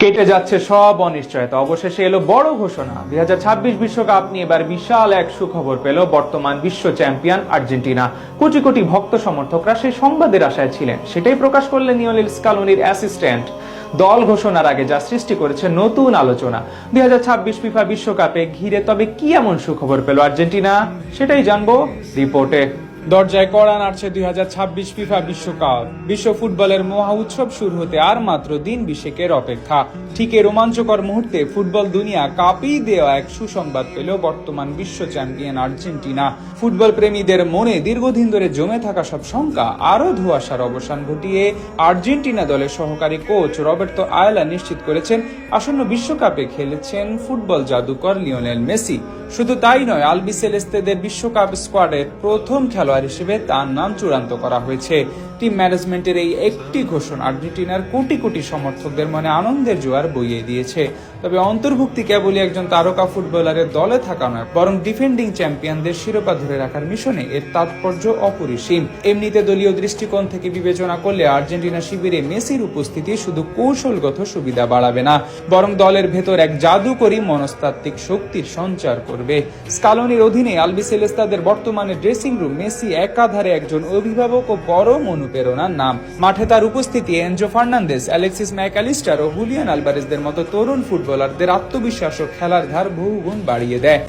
কেটে যাচ্ছে সব অনিশ্চয়তা, অবশেষে এলো বড় ঘোষণা। 2026 বিশ্বকাপ নিয়ে এবার বিশাল এক সুখবর পেল বর্তমান বিশ্ব চ্যাম্পিয়ন আর্জেন্টিনা। কোটি কোটি ভক্ত সমর্থকরা সেই সংবাদের আশায় ছিলেন, সেটাই প্রকাশ করলেন লিওনেল স্কালোনির অ্যাসিস্ট্যান্ট। দল ঘোষণার আগে যা সৃষ্টি করেছে নতুন আলোচনা। 2026 ফিফা বিশ্বকাপে ঘিরে তবে কি এমন সুখবর পেল আর্জেন্টিনা, সেটাই জানবো রিপোর্টে। দরজায় কড়া নাড়ছে 2026 ফিফা বিশ্বকাপ। বিশ্ব ফুটবলের মহা উৎসব শুরু হতে আর মাত্র দিন 20 অপেক্ষা। ঠিক এই রোমাঞ্চকর মুহূর্তে ফুটবল দুনিয়া কাঁপিয়ে দেওয়া এক সুসংবাদ পেল বর্তমান বিশ্ব চ্যাম্পিয়ন আর্জেন্টিনা। ফুটবল প্রেমীদের মনে দীর্ঘদিন ধরে জমে থাকা সব শঙ্কা আরো ধোঁয়াশার অবসান ঘটিয়ে আর্জেন্টিনা দলের সহকারী কোচ রবার্তো আয়লা নিশ্চিত করেছেন আসন্ন বিশ্বকাপে খেলেছেন ফুটবল জাদুকর লিওনেল মেসি। শুধু তাই নয়, আলবিসেলেস্তেদের বিশ্বকাপ স্কোয়াডের প্রথম খেলোয়াড় হিসেবে তার নাম চূড়ান্ত করা হয়েছে। টিম ম্যানেজমেন্টের এই একটি ঘোষণা আর্জেন্টিনার কোটি কোটি সমর্থকদের মনে আনন্দের জোয়ার বইয়ে দিয়েছে। তবে অন্তর্ভুক্তি কেবলই একজন তারকা ফুটবলারের দলে থাকা নয়, বরং ডিফেন্ডিং চ্যাম্পিয়নদের শিরোপা ধরে রাখার মিশনে এর তাৎপর্য অপরিসীম। এমনিতে দলীয় দৃষ্টিকোণ থেকে বিবেচনা করলে আর্জেন্টিনা শিবিরে মেসির উপস্থিতি শুধু কৌশলগত সুবিধা বাড়াবে না, বরং দলের ভেতর এক জাদুকরী মনস্তাত্ত্বিক শক্তির সঞ্চার করবে। স্কালোনির অধীনে আলবিসেলেস্তাদের বর্তমানে ড্রেসিং রুম মেসি একাধারে একজন অভিভাবক ও পরম অনুপ্রেরণার নাম। মাঠে তার উপস্থিতি এনজো ফার্নান্দেস, অ্যালেক্সিস ম্যাকঅ্যালিস্টার ও হুলিয়ান আলভারেজদের মতো তরুণ ফুটবলারদের আত্মবিশ্বাস ও খেলার ধার বহুগুণ বাড়িয়ে দেয়।